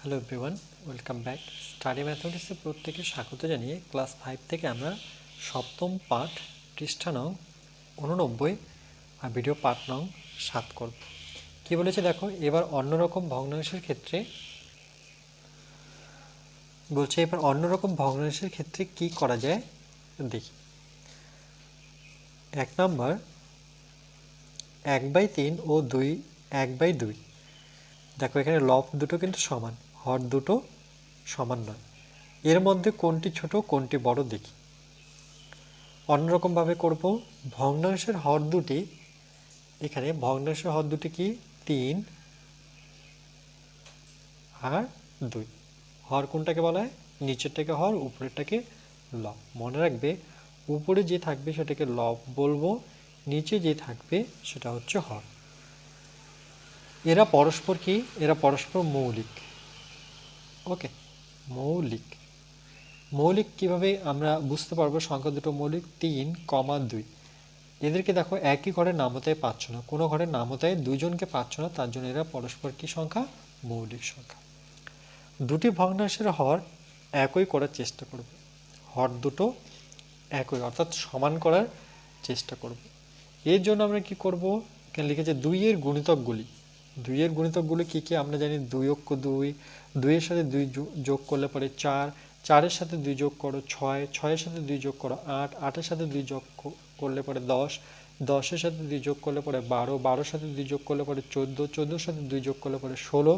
Hello everyone, welcome back. Study ম্যাথমেটিক্সে প্রত্যেকে স্বাগত জানিয়ে ক্লাস 5 থেকে আমরা সপ্তম পাঠ পৃষ্ঠা নং 89 আর ভিডিও পাঠ নং 7 করব। কি বলেছে দেখো, এবার অন্যরকম ভগ্নাংশের ক্ষেত্রে কি করা যায় দেখি। 1 নম্বর 1/3 ও 1/2। দেখো এখানে লব দুটো কিন্তু সমান, হর দুটো সমান নয়। এর মধ্যে কোনটি ছোট কোনটি বড় দেখি। অন্যরকমভাবে করব। ভগ্নাংশের হর দুটি, এখানে ভগ্নাংশের হর দুটি কি 3 আর 2। হর কোনটাকে বলা হয়? নিচেরটাকে হর, উপরেরটাকে লব। মনে রাখবে, উপরে যে থাকবে সেটাকে লব বলবো, নিচে যে থাকবে সেটা হচ্ছে হর। এরা পরস্পর কি? এরা পরস্পর মৌলিক। ওকে, মৌলিক। মৌলিক কিভাবে আমরা বুঝতে পারবো সংখ্যা দুটো মৌলিক? 3, 2। এদেরকে দেখো একই ঘরের নামতায় পাচ্ছ না, কোনো ঘরের নামতায় দুইজনকে পাচ্ছ না, তার জন্য এরা পরস্পর কি সংখ্যা? মৌলিক সংখ্যা। দুটি ভগ্নাংশের হর একই করার চেষ্টা করব। হর দুটো একই অর্থাৎ সমান করার চেষ্টা করব। এর জন্য আমরা কি করব? এখানে লিখেছে 2 এর গুণিতকগুলি। 2 এর গুণিতকগুলি কি কি আমরা জানি? 2 অক্ষ 2, 2 এর সাথে 2 যোগ করলে পরে 4, 4 এর সাথে 2 যোগ করো 6, 6 এর সাথে 2 যোগ করো 8, 8 এর সাথে 2 যোগ করলে পরে 10, 10 এর সাথে 2 যোগ করলে পরে 12, 12 এর সাথে 2 যোগ করলে পরে 14, 14 এর সাথে 2 যোগ করলে পরে 16,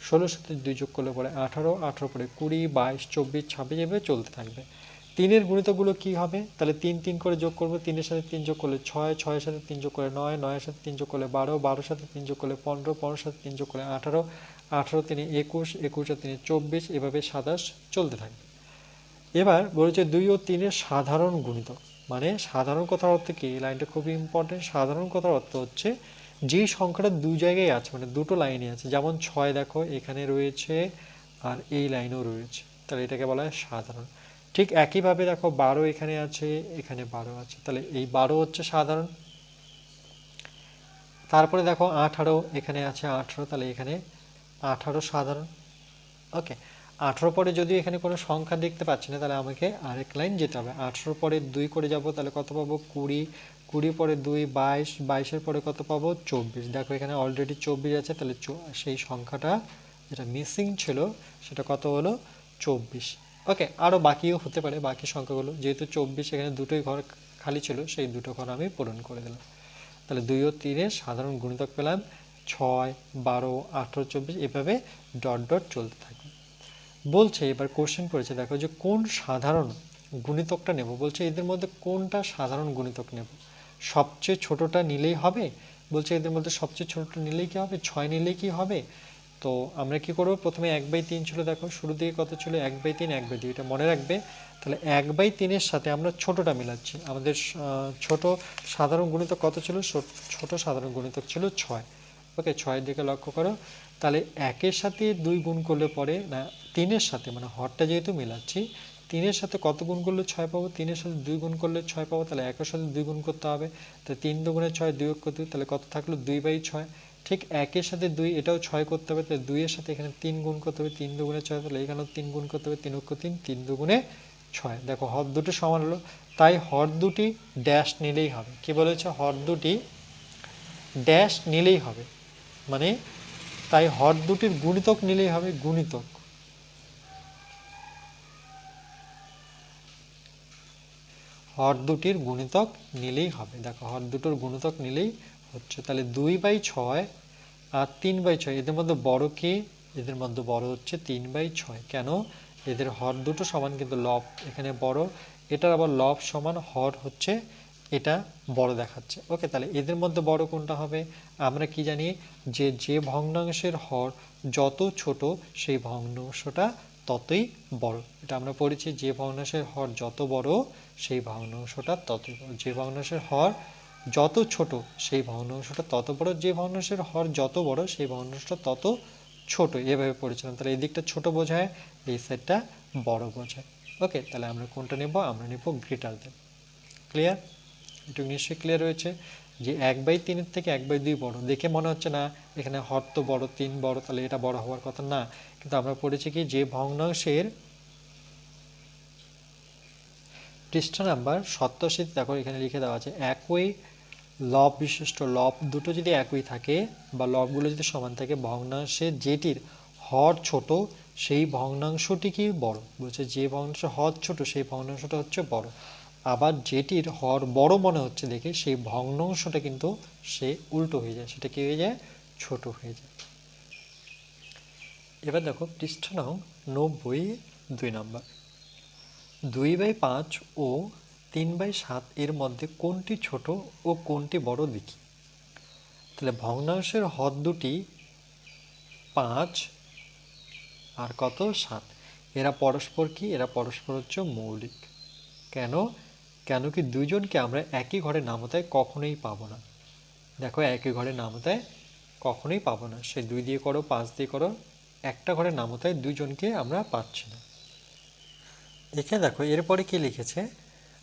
16 এর সাথে 2 যোগ করলে পরে 18, 18 পরে 20, 22, 24, 26 এভাবে চলতে থাকবে। 3 এর গুণিতকগুলো কি হবে? তাহলে 3 3 করে যোগ করব। 3 এর সাথে 3 যোগ করলে 6, 6 এর সাথে 3 যোগ করলে 9, 9 এর সাথে 3 যোগ করলে 12, 12 এর সাথে 3 যোগ করলে 15, 15 এর সাথে 3 যোগ করলে 18, 18 3 21, 21 আর 3 24, এভাবে 27 চলতে থাকবে। এবার বলেছে 2 ও 3 এর সাধারণ গুণিতক। মানে সাধারণ কথার অর্থ কি? এই লাইনটা খুবই ইম্পর্টেন্ট। সাধারণ কথার অর্থ হচ্ছে যে সংখ্যাটা দুই জায়গায় আছে, মানে দুটো লাইনে আছে। যেমন 6 দেখো এখানে রয়েছে আর এই লাইনেও রয়েছে, তাহলে এটাকে বলা হয় সাধারণ। ঠিক একইভাবে দেখো 12 এখানে আছে, এখানে 12 আছে, তাহলে এই 12 হচ্ছে সাধারণ। তারপরে দেখো 18 এখানে আছে 18, তাহলে এখানে 18 সাধারণ। ওকে, 18 পরে যদি এখানে কোনো সংখ্যা দেখতে পাচ্ছি না, তাহলে আমাকে আরেক লাইন যেতে হবে। 18 পরে 2 করে যাব, তাহলে কত পাবো? 20, 20 পরে 2 22, 22 এর পরে কত পাবো? 24। দেখো এখানে অলরেডি 24 আছে, তাহলে সেই সংখ্যাটা যেটা মিসিং ছিল সেটা কত হলো? 24। ওকে, আরও বাকিও হতে পারে বাকি সংখ্যাগুলো। যেহেতু 24 এখানে দুটোই ঘর খালি ছিল, সেই দুটো ঘর আমি পূরণ করে দিলাম। তাহলে 2 ও 3 এর সাধারণ গুণিতক পেলাম 6, 12, 18, 24, এভাবে ডট ডট চলতে থাকবে। বলছে এবার কোশ্চেন করেছে, দেখো যে কোন সাধারণ গুণিতকটা নেব। বলছে এদের মধ্যে কোনটা সাধারণ গুণিতক নেব? সবচেয়ে ছোটটা নিলেই হবে? বলছে এদের মধ্যে সবচেয়ে ছোটটা নিলেই কি হবে? 6 নিলেই কি হবে? তো আমরা কি করব? প্রথমে 1/3 ছিল, দেখো শুরু দিকে কত ছিল? 1/3, 1/2, এটা মনে রাখবে। তাহলে 1/3 এর সাথে আমরা ছোটটা মিলাচ্ছি। আমাদের ছোট সাধারণ গুণিতক কত ছিল? ছোট সাধারণ গুণিতক ছিল 6। ওকে, 6 দিকে লক্ষ্য করো। তাহলে 1 এর সাথে 2 গুণ করলে পরে না, 3 এর সাথে, মানে হরটা যেহেতু মিলাচ্ছি, 3 এর সাথে কত গুণ করলে 6 পাবো? 3 এর সাথে 2 গুণ করলে 6 পাবো, তাহলে 1 এর সাথে 2 গুণ করতে হবে। তাহলে 3 দুগুণে 6, 2 অক্ষ 2, তাহলে কত থাকলো? 2/6। ঠিক 1 এর সাথে 2, এটাও 6 করতে হবে, তাহলে 2 এর সাথে এখানে 3 গুণ করতে হবে, 3 দুগুণে 6, তাহলে এখানেও 3 গুণ করতে হবে, 3 অক্ষ 3, 3 দুগুণে 6। দেখো হর দুটো সমান হলো, তাই হর দুটি ড্যাশ নিলেই হবে। কি বলেছে? হর দুটি ড্যাশ নিলেই হবে, মানে তাই হর দুটির গুণিতক নিলেই হবে। গুণিতক, হর দুটির গুণিতক নিলেই হবে। দেখো হর দুটোর গুণিতক নিলেই হচ্ছে। তাহলে 2/6 আর 3/6, এদের মধ্যে বড় কে? এদের মধ্যে বড় হচ্ছে 3/6। কেন? এদের হর দুটো সমান, কিন্তু লব এখানে বড়, এটার আবার লব সমান, হর হচ্ছে এটা বড় দেখাচ্ছে। ওকে, তাহলে এদের মধ্যে বড় কোনটা হবে? আমরা কি জানি যে যে ভগ্নাংশের হর যত ছোট সেই ভগ্নাংশটা ততই বড়। এটা আমরা পড়েছি, যে ভগ্নাংশের হর যত বড় সেই ভগ্নাংশটা ততই বড়। যে ভগ্নাংশের হর যত ছোট সেই ভগ্নাংশটা তত বড়, যে ভগ্নাংশের হর যত বড় সেই ভগ্নাংশটা তত ছোট। এভাবে পড়েছিলাম। তাহলে এই দিকটা ছোট বোঝায়, এই সাইডটা বড় বোঝায়। ওকে, তাহলে আমরা কোনটা নেব? আমরা নেব গ্রেটার দেন। ক্লিয়ার? এটুকু নিশ্চয়ই ক্লিয়ার হয়েছে যে 1/3 এর থেকে 1/2 বড়। দেখে মনে হচ্ছে না এখানে হর তো বড়, 3 বড়, তাহলে এটা বড় হওয়ার কথা না, কিন্তু আমরা পড়েছি কি যে ভগ্নাংশের পৃষ্ঠা নাম্বার 87 দেখো এখানে লিখে দেওয়া আছে একই লব বিশিষ্ট লব দুটো যদি একই থাকে বা লবগুলো যদি সমান থাকে ভগ্নাংশের যেটির হর ছোট সেই ভগ্নাংশটি কি বড় বলছে যে ভগ্নাংশের হর ছোট সেই ভগ্নাংশটা হচ্ছে বড় আবার যেটির হর বড় মনে হচ্ছে দেখে সেই ভগ্নাংশটা কিন্তু সে উল্টো হয়ে যায় সেটা কি হয়ে যায় ছোট হয়ে যায় এবার দেখো পৃষ্ঠা নং 90 2 নম্বর 2/5 ও 3/7 এর মধ্যে কোনটি ছোট ও কোনটি বড় দেখি তাহলে ভগ্নাংশের হর দুটি 5 আর কত 7 এরা পরস্পর কি এরা পরস্পর হচ্ছে মৌলিক কেন কেন কি দুইজনকে আমরা একই ঘরে নামতায় কখনোই পাবো না দেখো একই ঘরে নামতায় কখনোই পাবো না সে 2 দিয়ে করো 5 দিয়ে করো একটা ঘরে নামতায় দুইজনকে আমরা পাচ্ছি না এখানে দেখো এরপরে কি লিখেছে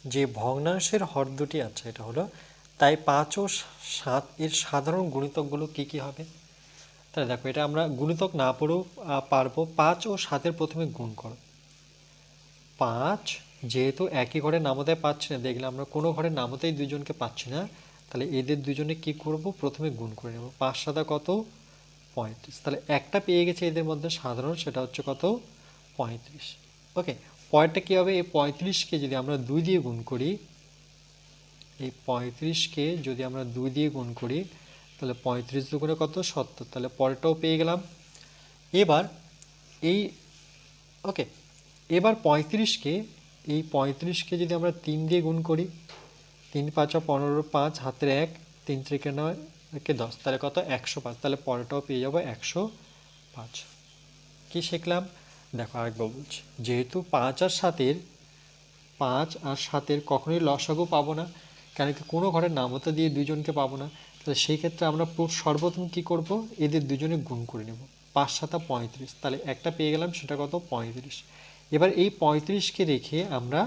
যে ভগ্নাংশের হর দুটি আছে এটা হলো তাই 5 ও 7 এর সাধারণ গুণিতকগুলো কি কি হবে তাহলে দেখো এটা আমরা গুণিতক না পড়েও পারবো 5 ও 7 এর প্রথমে গুণ করো 5 যেহেতু একই ঘরে নামতায় পাচ্ছি না দেখলে আমরা কোনো ঘরে নামতাই দুইজনকে পাচ্ছি না তাহলে এদের দুজনে কি করব প্রথমে গুণ করে নেব 5 7 কত 35 তাহলে একটা পেয়ে গেছে এদের মধ্যে সাধারণ সেটা হচ্ছে কত 35 ওকে পরেরটা কি হবে এই 35কে যদি আমরা 2 দিয়ে গুণ করি এই 35কে যদি আমরা 2 দিয়ে গুণ করি তাহলে 35 দুগুণে কত 70 তাহলে পরেরটাও পেয়ে গেলাম এবার এই ওকে এবার 35কে এই 35কে যদি আমরা 3 দিয়ে গুণ করি 3 5 15 5 হাতের 1 3 3 9 কে 10 তাহলে কত 105 তাহলে পরেরটাও পেয়ে যাবো 105 কি শিখলাম দেখো আরেকবার বলছি যেহেতু 5 আর 7 কখনোই লসাগু পাবো না কেন কি কোনো ঘরের নামতা দিয়ে দুইজনকে পাবো না তাহলে সেই ক্ষেত্রে আমরা সর্বপ্রথম কি করব এদের দুজনে গুণ করে নেব 5 7 35 তাহলে একটা পেয়ে গেলাম সেটা কত 35 এবার এই 35কে রেখে আমরা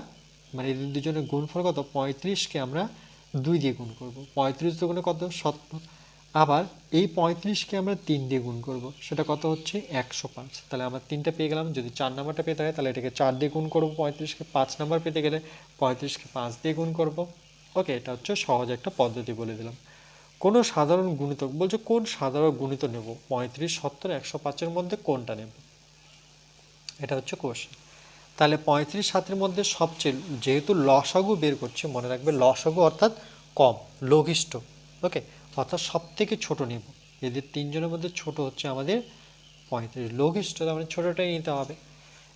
মানে এদের দুজনের গুণফল কত 35কে আমরা 2 দিয়ে গুণ করব 35 দুগুণে কত 70 আবার এই 35কে আমরা 3 দিয়ে গুণ করব সেটা কত হচ্ছে 105 তাহলে আমরা 3টা পেয়ে গেলাম যদি 4 নাম্বারটা পেতে হয় তাহলে এটাকে 4 দিয়ে গুণ করব 35কে 5 নাম্বার পেতে গেলে 35কে 5 দিয়ে গুণ করব ওকে এটা হচ্ছে সহজ একটা পদ্ধতি বলে দিলাম কোন সাধারণ গুণিতক বলছে কোন সাধারণ গুণিতক নেব 35 70 105 এর মধ্যে কোনটা নেব এটা হচ্ছে কোশ্চেন তাহলে 35 7 এর মধ্যে সবচেয়ে যেহেতু লসাগু বের করছে মনে রাখবে লসাগু অর্থাৎ কম লঘিষ্ঠ ওকে অর্থাৎ সবথেকে ছোট নেব এদের তিনজনের মধ্যে ছোট হচ্ছে আমাদের 35 লঘিষ্ঠ মানে ছোটটাই নিতে হবে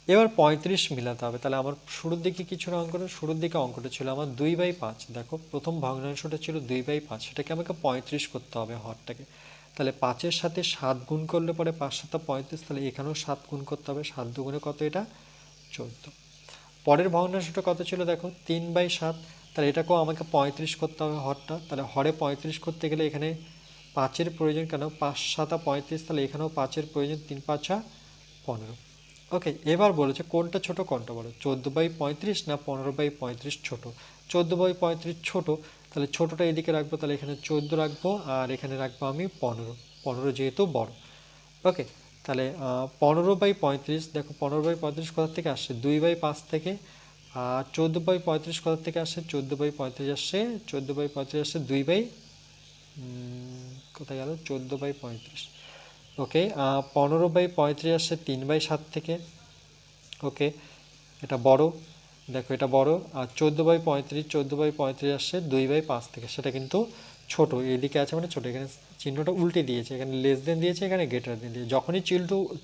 এবার 35 মিলাতে হবে তাহলে আমার শুরুর দিকে কিছু অঙ্কটা শুরুর দিকে অঙ্কটা ছিল আমার 2/5 দেখো প্রথম ভগ্নাংশটা ছিল 2/5 সেটাকে আমাকে 35 করতে হবে হরটাকে তাহলে 5 এর সাথে 7 গুণ করলে পরে 5 7 35 তাহলে এখানেও 7 গুণ করতে হবে 7 দুগুণে কত এটা 14 পরের ভগ্নাংশটা কত ছিল দেখো 3/7 তাহলে এটাকেও আমাকে 35 করতে হবে হরটা তাহলে হরে 35 করতে গেলে এখানে 5 এর প্রয়োজন কেন 5 7 35 তাহলে এখানেও 5 এর প্রয়োজন 3 5 15 ওকে এবার বলেছে কোনটা ছোট কোনটা বড় 14/35 না 15/35 ছোট 14/35 ছোট তাহলে ছোটটা এদিকে রাখবো তাহলে এখানে 14 রাখবো আর এখানে রাখবো আমি 15 যেহেতু বড় ওকে তাহলে 15/35 দেখো 15/35 কোথা থেকে আসছে 2/5 থেকে আর 14/35 কোথা থেকে আসছে 14/35 আসছে 14/35 আসছে 2 কোথায় গেল 14/35 ওকে 15/35 আসছে 3/7 থেকে ওকে এটা বড় দেখো এটা বড় আর 14/35 আসছে 2/5 থেকে সেটা কিন্তু ছোট এদিকে আছে মানে ছোট এখানে চিহ্নটা উল্টে দিয়েছে এখানে লেস দেন দিয়েছে এখানে গ্রেটার দেন দিয়েছে যখনই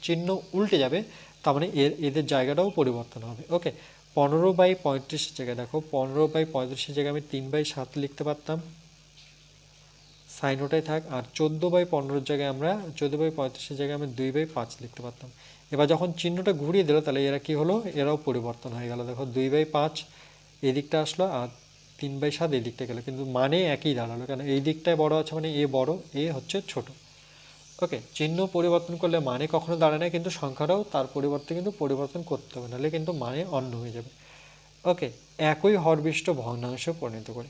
চিহ্ন উল্টে যাবে তার মানে এদের জায়গাটাও পরিবর্তন হবে ওকে 15/35 জায়গায় দেখো 15/35 জায়গায় আমি 3/7 লিখতে পারতাম সাইন ওটাই থাক আর 14/15 জায়গায় আমরা 14/35 জায়গায় আমি 2/5 লিখতে পারতাম এবার যখন চিহ্নটা ঘুরিয়ে দিল তাহলে এরা কি হলো এরাও পরিবর্তন হয়ে গেল দেখো 2/5 এই দিকটা আসলো আর 3/7 এই দিকটা গেল কিন্তু মানে একই দাঁড়ালো কারণ এই দিকটায় বড় আছে মানে এ বড় এ হচ্ছে ছোট ওকে চিহ্ন পরিবর্তন করলে মানে কখনো দাঁড়ায় না কিন্তু সংখ্যাটাও তার পরিবর্তে কিন্তু পরিবর্তন করতে হবে নাহলে কিন্তু মানে অন্য হয়ে যাবে ওকে একই হরবিষ্ট ভগ্নাংশে পরিণত করি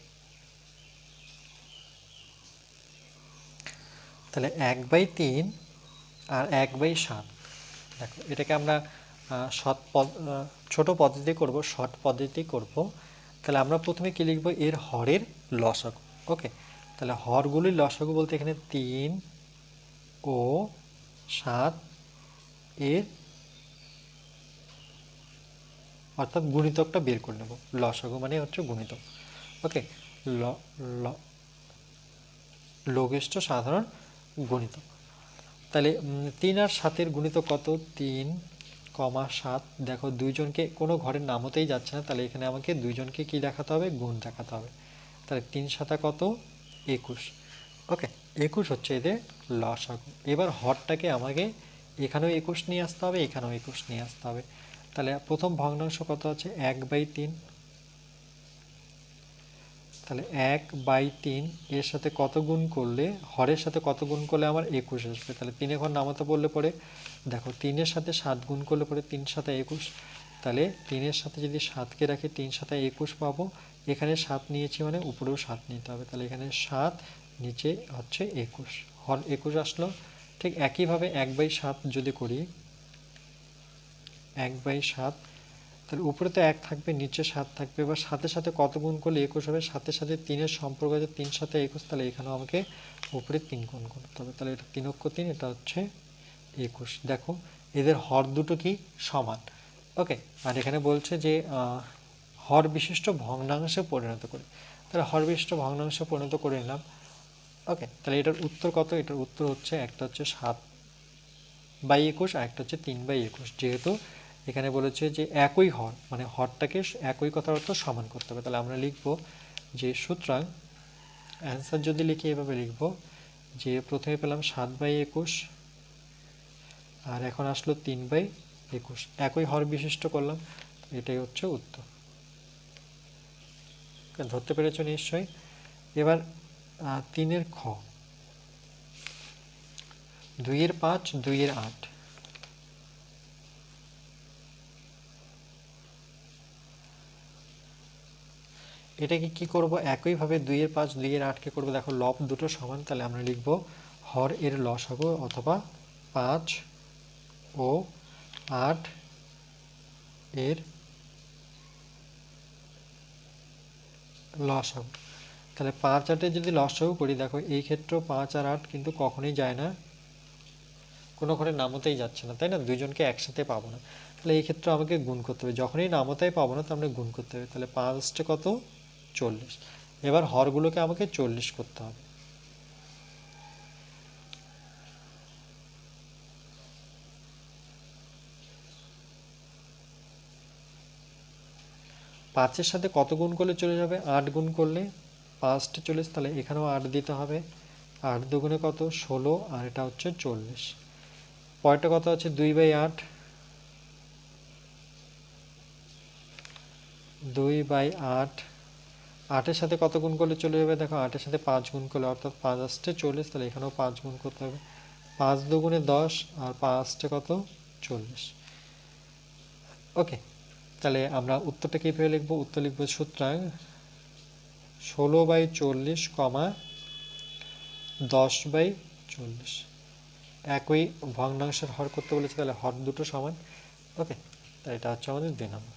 তাহলে 1/3 আর 1/7 দেখো এটাকে আমরা ছোট পদ্ধতি করব, শর্ট পদ্ধতি করব। তাহলে আমরা প্রথমে কি লিখব, এর হরের লসাগু। ওকে, তাহলে হরগুলির লসাগু বলতে এখানে 3 ও 7 এর অর্থাৎ গুণিতকটা বের করে নেব। লসাগু মানে হচ্ছে গুণিতক। ওকে, লঘিষ্ঠ সাধারণ গুণিতক। তাহলে 3 আর 7 গুণিতক কত, 3,7। দেখো দুইজনকে কোনো ঘরের নামতেই যাচ্ছে না, তাহলে এখানে আমাকে দুইজনকে কি দেখাতে হবে, গুণ দেখাতে হবে। তাহলে 3 7 কত, 21। ওকে, 21 হচ্ছে এদের লসাগু। এবার হরটাকে আমাকে এখানেও 21 নিয়ে আসতে হবে, এখানেও 21 নিয়ে আসতে হবে। তাহলে প্রথম ভগ্নাংশ কত আছে, 1/3। তাহলে 1/3 এর সাথে কত গুণ করলে, হরের সাথে কত গুণ করলে আমার 21 আসবে। তাহলে 3 ঘর নামাতে বললে পরে দেখো 3-এর সাথে 7 গুণ করলে পরে 3 7 21। তাহলে 3-এর সাথে যদি 7কে রাখি 3 7 21 পাবো। এখানে 7 নিয়েছি মানে উপরেও 7 নিতে হবে। তাহলে এখানে 7, নিচে হচ্ছে 21, হর 21 আসলো। ঠিক একইভাবে 1/7 যদি করি, 1/7, তাহলে উপরে তো 1 থাকবে, নিচে 7 থাকবে। এবার সাথে সাথে কত গুণ করলে 21 হবে, সাথে সাথে 3-এর সম্পর্ক আছে, 3 7 21। তাহলে এখানেও আমাকে উপরে 3 গুণ করতে হবে। তাহলে এটা 3 অক্ষ 3, এটা হচ্ছে 21। দেখো এদের হর দুটো কি সমান। ওকে, আর এখানে বলছে যে হর বিশিষ্ট ভগ্নাংশে পরিণত করে। তাহলে হর বিশিষ্ট ভগ্নাংশে পরিণত করে নিলাম। ওকে, তাহলে এটার উত্তর কত, এটার উত্তর হচ্ছে একটা হচ্ছে 7/21 আর একটা হচ্ছে 3/21। যেহেতু এখানে বলেছে যে একই হর, মানে হরটাকে একই কথার অর্থ সমান করতে হবে। তাহলে আমরা লিখব যে সুতরাং অ্যান্সার যদি লিখি এভাবে লিখব যে প্রথমে পেলাম 7/21 আর এখন আসলো 3/21, একই হর বিশিষ্ট করলাম, এটাই হচ্ছে উত্তর। ধরতে পেরেছ নিশ্চয়ই। এবার 3-এর খ, 2-এর 5, 2-এর 8। এটাকে কি করব, একইভাবে 2-এর 5, 2-এর 8কে করব। দেখো লব দুটো সমান, তাহলে আমরা লিখব হর এর লসাগু অথবা 5 ও 8 এর লসাগু। তাহলে 5 8-এর যদি লসাগু করি, দেখো এই ক্ষেত্রেও 5 আর 8 কিন্তু কখনোই যায় না, কোনো ঘরে নামতেই যাচ্ছে না, তাই না, দুইজনকে একসাথে পাবো না। তাহলে এই ক্ষেত্রে আমাকে গুণ করতে হবে, যখনই নামতাই পাবো না তো আমরা গুণ করতে হবে। তাহলে 5 কত, 40। এবার হরগুলোকে আমাকে 40 করতে হবে। 5-এর সাথে কত গুণ করলে চলে যাবে, 8 গুণ করলে 5 40। তাহলে এখানেও 8 দিতে হবে, 8 দুগুণে কত, 16, আর এটা হচ্ছে 40। পরেরটা কত আছে, 2/8, 2/8, 8-এর সাথে কত গুণ করলে চলে যাবে, দেখো 8-এর সাথে 5 গুণ করলে, অর্থাৎ 5 আসছে 40। তাহলে এখানেও 5 গুণ করতে হবে, 5 দুগুণে 10 আর 5 কত, 40। ওকে, তাহলে আমরা উত্তরটা কীভাবে লিখবো, উত্তর লিখবো সুতরাং 16/40, 10/40। একই ভগ্নাংশের হর করতে বলেছে, তাহলে হর দুটো সমান। ওকে, তাই এটা হচ্ছে আমাদের 2 নম্বর।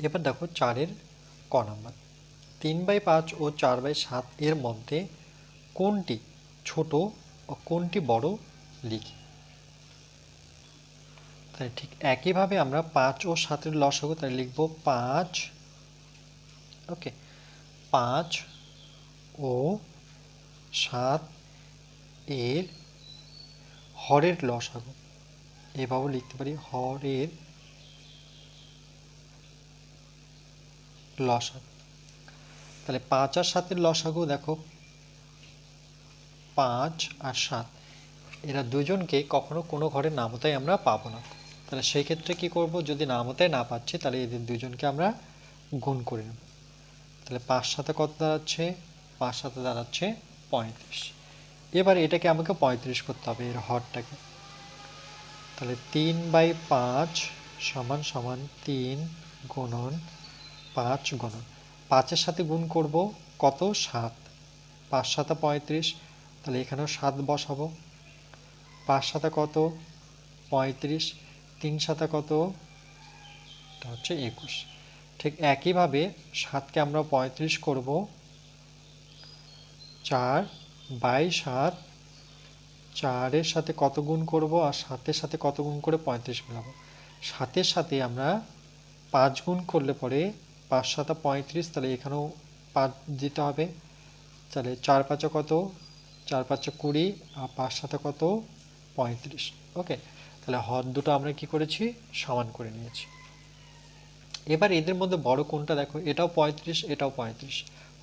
এবার দেখো 4-এর ক নাম্বার, 3/5 ও 4/7 এর মধ্যে কোনটি ছোট ও কোনটি বড় লিখি। তাই ঠিক একইভাবে আমরা 5 ও 7-এর লসাগু, তাই লিখব 5, ওকে, 5 ও 7 এর হরের লসাগু। এভাবেও লিখতে পারি, হরের লসাগু। তাহলে 5 আর 7-এর লসাগু, দেখো 5 আর 7 এরা দুজনকে কখনো কোনো ঘরের নামতায় আমরা পাবো না। তাহলে সেই ক্ষেত্রে কি করব, যদি নামতায় না পাচ্ছি তাহলে এদের দুজনকে আমরা গুণ করে নেব। তাহলে 5 7 কত দাঁড়াচ্ছে, 5 সাথে দাঁড়াচ্ছে 35। এবার এটাকে আমাকে 35 করতে হবে এর হরটাকে। তাহলে 3/5 সমান সমান 3 গুণন 5 গুণন 5-এর সাথে গুণ করব কত 7, 5 সাথে 35, তাহলে এখানেও 7 বসাবো। 5 সাথে কত 35, 3 সাথে কত, এটা হচ্ছে 21। ঠিক একইভাবে 7কে আমরা 35 করব 4/7, 4-এর সাথে কত গুণ করব আর 7-এর সাথে কত গুণ করে 35 মেলাবো। 7-এর সাথে আমরা 5 গুণ করলে পরে 5 সাথে 35, তাহলে এখানেও 5 দিতে হবে। তাহলে 4-5 কত, 4-5 20 আর 5 সাথে কত 35। ওকে, তাহলে হর দুটো আমরা কি করেছি সমান করে নিয়েছি। এবার এদের মধ্যে বড় কোনটা দেখো, এটাও 35 এটাও 35,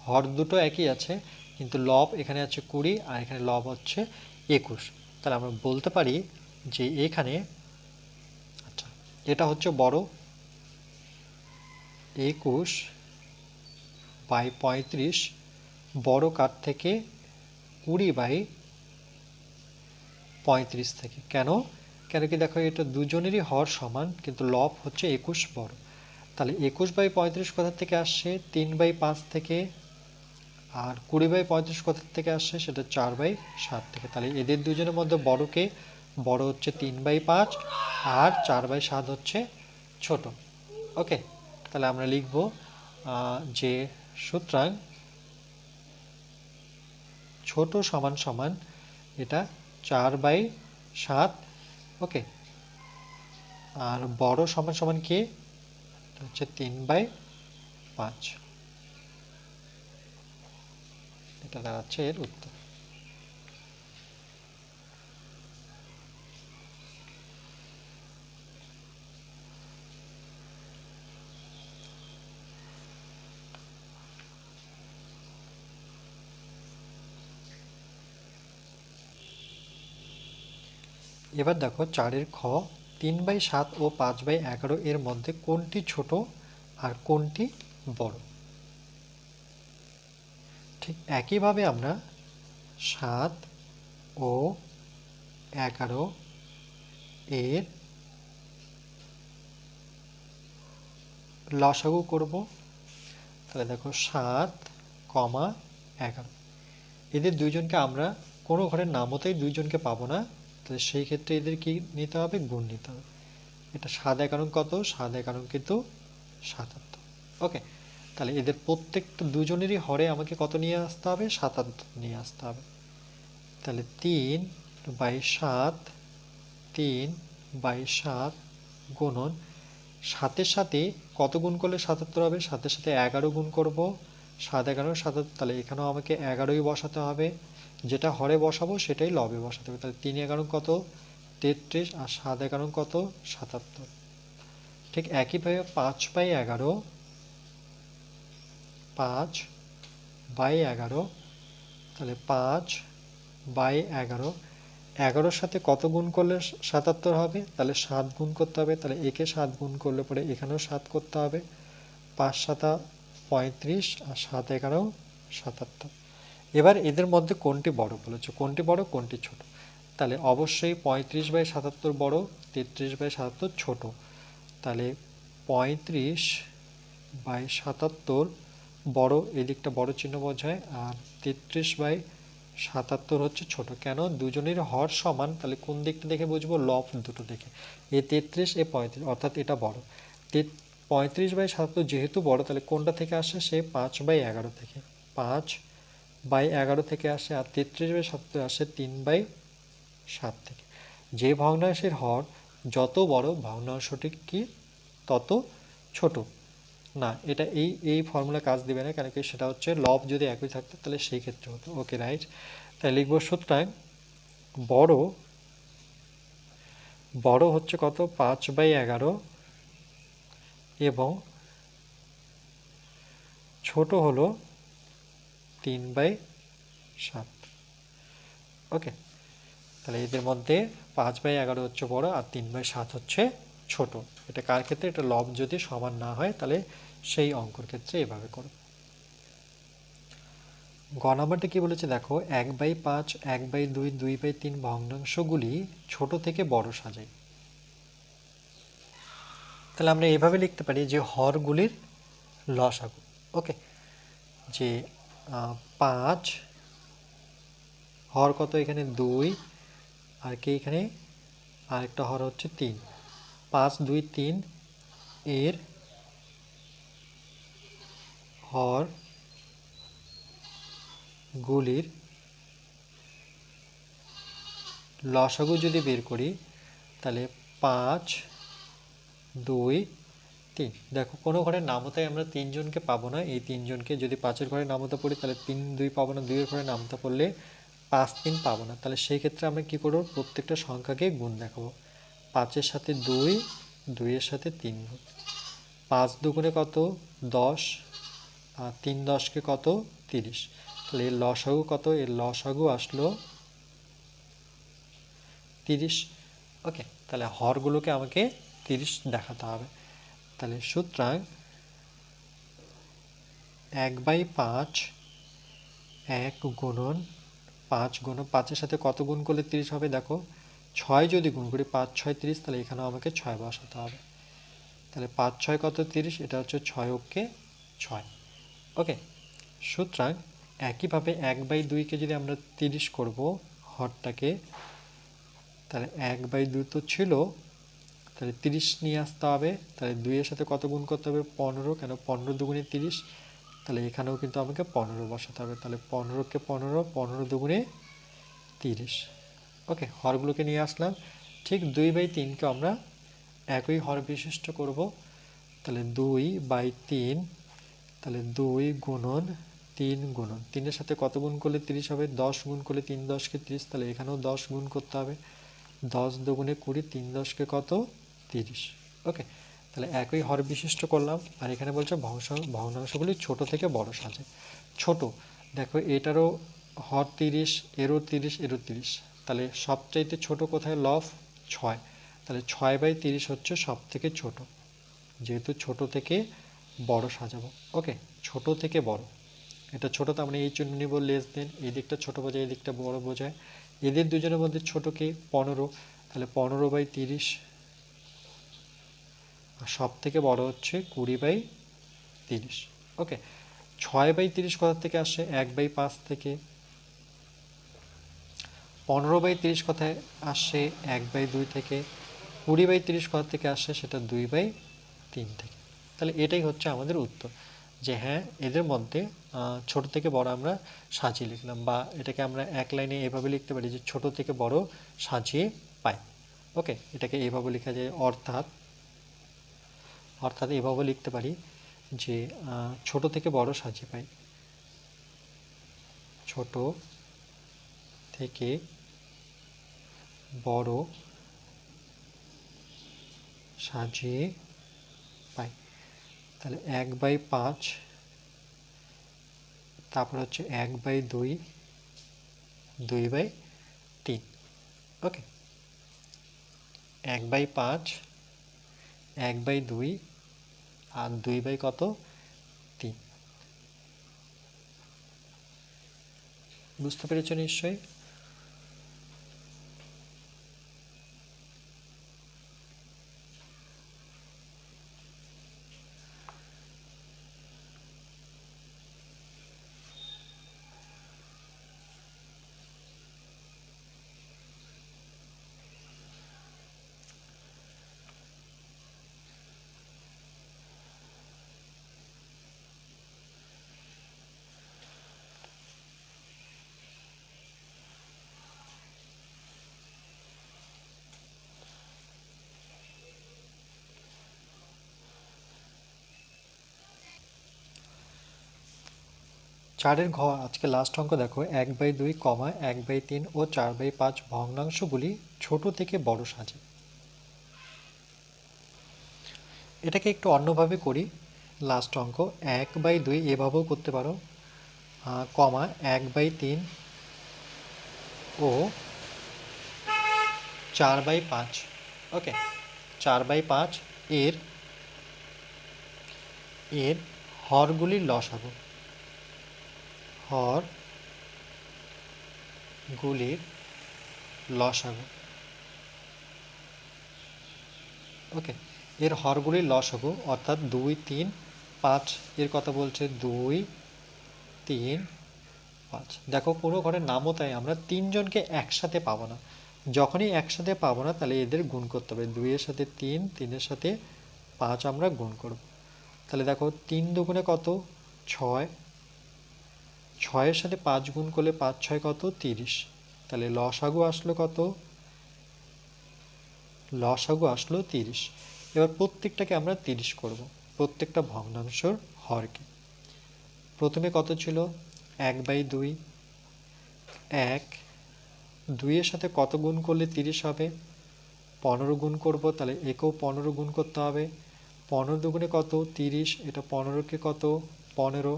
হর দুটো একই আছে কিন্তু লব এখানে আছে 20 আর এখানে লব হচ্ছে 21। তাহলে আমরা বলতে পারি যে এখানে আচ্ছা এটা হচ্ছে বড় 21/35 বড় কার থেকে 20/35 থেকে। কেন কেন কি দেখো এটা দুজনেরই হর সমান কিন্তু লব হচ্ছে 21 বড়। তাহলে 21/35 কোথা থেকে আসছে 3/5 থেকে, আর 20/35 কোথা থেকে আসছে সেটা 4/7 থেকে। তাহলে এদের দুজনের মধ্যে বড়কে, বড় হচ্ছে 3/5 আর 4/7 হচ্ছে ছোট। ওকে, তাহলে আমরা লিখব যে সুতরাং ছোট সমান সমান এটা 4/7। ওকে, আর বড় সমান সমান কি হচ্ছে 3/5। এটা দাঁড়াচ্ছে এর উত্তর। এবার দেখো 4-এর খ, 3/7 ও 5/11 এর মধ্যে কোনটি ছোট আর কোনটি বড়। ঠিক একইভাবে আমরা 7 ও 11 এর লসাগু করব। তাহলে দেখো 7,11, এদের দুইজনকে আমরা কোনো ঘরের নামতেই দুইজনকে পাবো না, তাহলে সেই ক্ষেত্রে এদের কি নিতে হবে গুণ নিতে হবে। এটা 7-11 কত, 7-11 কিন্তু 77। ওকে, তাহলে এদের প্রত্যেকটা দুজনেরই হরে আমাকে কত নিয়ে আসতে হবে 77 নিয়ে আসতে হবে। তাহলে 3/7, 3/7 গুণন 7-এর সাথে কত গুণ করলে 77 হবে, 7-এর সাথে 11 গুণ করব, 7-11 77, তাহলে এখানেও আমাকে 11ই বসাতে হবে, যেটা হরে বসাবো সেটাই লবে বসাতে হবে। তাহলে 3-11 কত 33 আর 7-11 কত 77। ঠিক একইভাবে 5/11, 5/11, তাহলে 5/11, 11-র সাথে কত গুণ করলে 77 হবে, তাহলে 7 গুণ করতে হবে। তাহলে একে 7 গুণ করলে পরে এখানেও 7 করতে হবে। 5-7 35 আর 7-11 77। এবার এদের মধ্যে কোনটি বড় বলেছে, কোনটি বড় কোনটি ছোট। তাহলে অবশ্যই 35/77 বড়, 33/77 ছোট। তাহলে 35/77 বড়, এদিকটা বড় চিহ্ন বোঝায়, আর 33/77 হচ্ছে ছোট। কেন, দুজনের হর সমান, তাহলে কোন দিকটা দেখে বুঝবো লব দুটো দেখে, এ 33 এ 35 অর্থাৎ এটা বড়। 35/77 যেহেতু বড় তাহলে কোনটা থেকে আসে সে 5/11 থেকে, 5/11 থেকে আসে, আর 33/77 আসে 3/7 থেকে। যে ভগ্নাংশের হর যত বড় ভগ্নাংশটি কি তত ছোট। না, এটা এই ফর্মুলা কাজ দিবে না, কেন কি সেটা হচ্ছে লব যদি একই থাকতো তাহলে সেই ক্ষেত্রে হতো। ওকে রাইট, তাই লিখবো সুতরাং বড়, বড় হচ্ছে কত 5/11 এবং ছোট হলো 3/7। ওকে, তাহলে এদের মধ্যে 5/11 হচ্ছে বড় আর 3/7 হচ্ছে ছোট। এটা কার ক্ষেত্রে, এটা লব যদি সমান না হয় তাহলে সেই অঙ্কর ক্ষেত্রে এভাবে করো। গ নাম্বারটা কি বলেছে দেখো, 1/5, 1/2, 2/3 ভগ্নাংশগুলি ছোট থেকে বড় সাজাই। তাহলে আমরা এভাবে লিখতে পারি যে হরগুলির লসাগু। ওকে, যে 5 হর কত এখানে 2, আর কি এখানে আরেকটা হর হচ্ছে 3, 5, 2, 3 এর হর গুলির লসাগু যদি বের করি তাহলে 5, 2, 3। দেখো কোনো ঘরের নামতায় আমরা 3 জনকে পাবো না, এই 3 জনকে যদি 5-এর ঘরে নামতা পড়ি তাহলে 3, 2 পাবো না, 2-এর ঘরে নামতা পড়লে 5, 3 পাবো না। তাহলে সেই ক্ষেত্রে আমরা কি করব, প্রত্যেকটা সংখ্যাকে গুণ দেখাবো। 5-এর সাথে 2, 2-এর সাথে 3 গুণ। 5 দুগুণে কত 10, আর 3 10কে কত 30। তাহলে এর লসাগু কত, এর লসাগু আসলো 30। ওকে, তাহলে হরগুলোকে আমাকে 30 দেখাতে হবে। তাহলে সুতরাং 1/5 1 গুণন 5 গুণন 5-এর সাথে কত গুণ করলে 30 হবে, দেখো 6 যদি গুণ করি 5 6 30, তাহলে এখানেও আমাকে 6 বসাতে হবে। তাহলে 5 6 কত 30, এটা হচ্ছে 6 অক্ষে 6। ওকে, সুতরাং একইভাবে 1/2কে যদি আমরা 30 করব হরটাকে, তাহলে 1/2 তো ছিল, তাহলে 30 নিয়ে আসতে হবে। তাহলে 2-এর সাথে কত গুণ করতে হবে 15, কেন 15 দুগুণে 30, তাহলে এখানেও কিন্তু আমাকে 15 বসাতে হবে। তাহলে 15কে 15, 15 দুগুণে 30। ওকে, হরগুলোকে নিয়ে আসলাম। ঠিক 2/3কে আমরা একই হর বিশিষ্ট করব। তাহলে 2/3, তাহলে 2 গুণন 3 গুণন 3-এর সাথে কত গুণ করলে 30 হবে, 10 গুণ করলে 3 10কে 30, তাহলে এখানেও 10 গুণ করতে হবে। 10 দুগুণে 20, 3 10কে কত 30। ওকে, তাহলে একই হর বিশিষ্ট করলাম। আর এখানে বলছে ভগ্নাংশগুলি ছোট থেকে বড় সাজে। ছোট, দেখো এটারও হর 30, এরও 30, এরও 30, তাহলে সবচাইতে ছোট কোথায়, লব 6, তাহলে 6/30 হচ্ছে সব থেকে ছোট, যেহেতু ছোট থেকে বড় সাজাবো। ওকে, ছোট থেকে বড়, এটা ছোট তো আমরা এই জন্য নিব লেস দেন, এই দিকটা ছোট বোঝায় এই দিকটা বড় বোঝায়। এদের দুজনের মধ্যে ছোট কে 15, তাহলে 15/30, আর সব থেকে বড় হচ্ছে 20/30। ওকে, 6/30 কোথা থেকে আসে, 1/5 থেকে। 15/30 কোথায় আসে, 1/2 থেকে। 20/30 কোথা থেকে আসে, সেটা 2/3 থেকে। তাহলে এটাই হচ্ছে আমাদের উত্তর, যে হ্যাঁ এদের মধ্যে ছোট থেকে বড় আমরা সাজিয়ে লিখলাম, বা এটাকে আমরা এক লাইনে এভাবে লিখতে পারি যে ছোট থেকে বড় সাজিয়ে পাই। ওকে, এটাকে এভাবে লেখা যায়, অর্থাৎ এভাবে লিখতে পারি যে ছোট থেকে বড় সাজিয়ে পাই, ছোট থেকে বড় সাজিয়ে পাই। তাহলে 1/5, তারপর হচ্ছে 1/2, 2/3। ওকে, 1/5, 1/2, আর 2/3। বুঝতে পেরেছ নিশ্চয়ই? চারের ঘ আজকে লাস্ট অঙ্ক দেখো, 1/2, 1/3 ও 4/5 ভগ্নাংশগুলি ছোট থেকে বড় সাজে। এটাকে একটু অন্যভাবে করি। লাস্ট অঙ্ক 1/2 এভাবেও করতে পারো, 1/3 ও 4/5। ওকে, 4/5 এর হরগুলির লসাগু, হর গুলির লসাগু। ওকে, এর হরগুলির লসাগু অর্থাৎ 2, 3, 5 এর কথা বলছে। 2, 3, 5। দেখো কোনো ঘরের নামও তাই আমরা তিনজনকে একসাথে পাবো না। যখনই একসাথে পাবো না তাহলে এদের গুণ করতে হবে। 2 এর সাথে 3, 3 এর সাথে 5 আমরা গুণ করব। তাহলে দেখো 3 দুগুণে কত? 6। 6 এর সাথে 5 গুণ করলে 5 6 কত? 30। তাহলে লসাগু আসলো কত? লসাগু আসলো 30। এবার প্রত্যেকটাকে আমরা 30 করব, প্রত্যেকটা ভগ্নাংশের হরকে। প্রথমে কত ছিল? 1/2। 1, 2 এর সাথে কত গুণ করলে 30 হবে? 15 গুণ করব, তাহলে একেও 15 গুণ করতে হবে। 15 দুগুণে কত? 30। এটা 15কে কত? 15।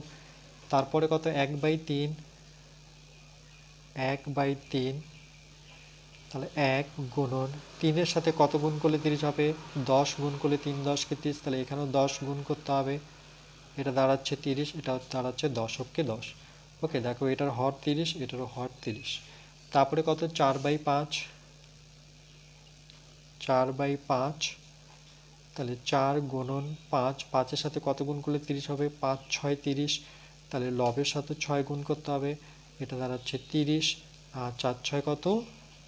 তারপরে কত? 1/3। 1/3, তাহলে 1 গুণন 3 এর সাথে কত গুণ করলে 30 হবে? 10 গুণ করলে 3 10কে 30, তাহলে এখানেও 10 গুণ করতে হবে। এটা দাঁড়াচ্ছে 30, এটা দাঁড়াচ্ছে 10কে 10। ওকে, দেখো এটার হর 30, এটারও হর 30। তারপরে কত? 4/5। 4/5, তাহলে 4 গুণন 5, 5 এর সাথে কত গুণ করলে 30 হবে? 5 6 30, তাহলে লবের সাথে 6 গুণ করতে হবে। এটা দাঁড়াচ্ছে 30, আর 4 6 কত?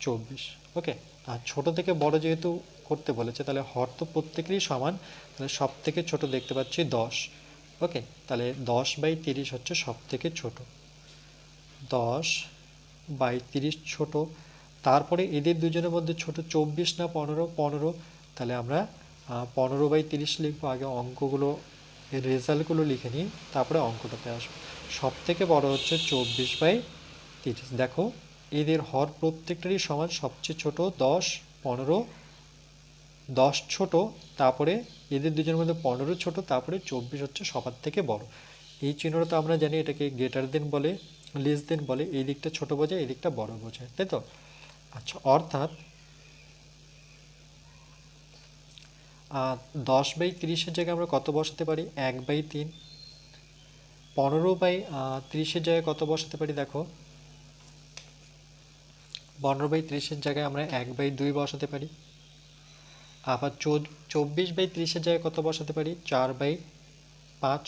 24। ওকে, আর ছোট থেকে বড় যেহেতু করতে বলেছে তাহলে হর তো প্রত্যেকেরই সমান, তাহলে সব থেকে ছোট দেখতে পাচ্ছি 10। ওকে, তাহলে 10/30 হচ্ছে সব থেকে ছোট। 10/30 ছোট। তারপরে এদের দুজনের মধ্যে ছোট 24 না 15? 15, তাহলে আমরা 15/30 লিখবো। আগে অঙ্কগুলো, এর রেজাল্টগুলো লিখে নিই, তারপরে অঙ্কটাতে আসবো। সব থেকে বড় হচ্ছে 24/30। দেখো এদের হর প্রত্যেকটারই সমান, সবচেয়ে ছোট 10, 15, 10 ছোট, তারপরে এদের দুজনের মধ্যে 15 ছোট, তারপরে 24 হচ্ছে সবার থেকে বড়। এই চিহ্নটা তো আমরা জানি এটাকে গ্রেটার দেন বলে, লেস দেন বলে। এই দিকটা ছোট বোঝায়, এই দিকটা বড় বোঝায়, তাই তো? আচ্ছা, অর্থাৎ 10/30-এর জায়গায় আমরা কত বসাতে পারি? 1/3। 15/30-এর জায়গায় কত বসাতে পারি? দেখো 15/30-এর জায়গায় আমরা 1/2 বসাতে পারি। আবার 24/30-এর জায়গায় কত বসাতে পারি? 4/5।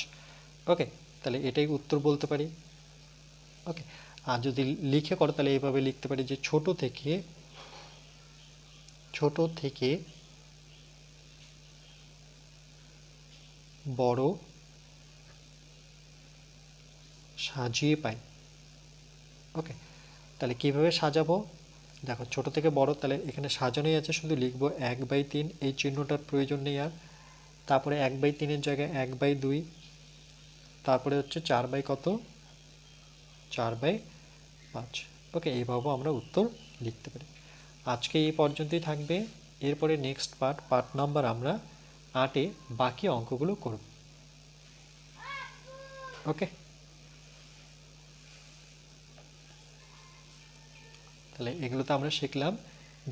ওকে, তাহলে এটাই উত্তর বলতে পারি। ওকে, আর যদি লিখে করো তাহলে এইভাবে লিখতে পারি যে ছোট থেকে বড় সাজিয়ে পাই। ওকে, তাহলে কিভাবে সাজাবো? দেখো ছোট থেকে বড়, তাহলে এখানে সাজানোই আছে, শুধু লিখবো 1/3, এই চিহ্নটার প্রয়োজন নেই আর। তারপরে 1/3-এর জায়গায় 1/2, তারপরে হচ্ছে 4 কত? 4/5। ওকে, এইভাবেও আমরা উত্তর লিখতে পারি। আজকে এই পর্যন্তই থাকবে। এরপরে নেক্সট পার্ট নাম্বার আমরা 8-এ বাকি অঙ্কগুলো করব। ওকে, তাহলে এগুলোতে আমরা শিখলাম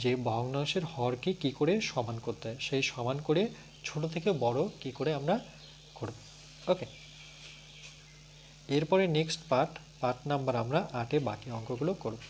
যে ভগ্নাংশের হরকে কি করে সমান করতে হয়, সেই সমান করে ছোট থেকে বড় কি করে আমরা করব। ওকে, এরপরে নেক্সট পার্ট নাম্বার আমরা 8-এ বাকি অঙ্কগুলো করব।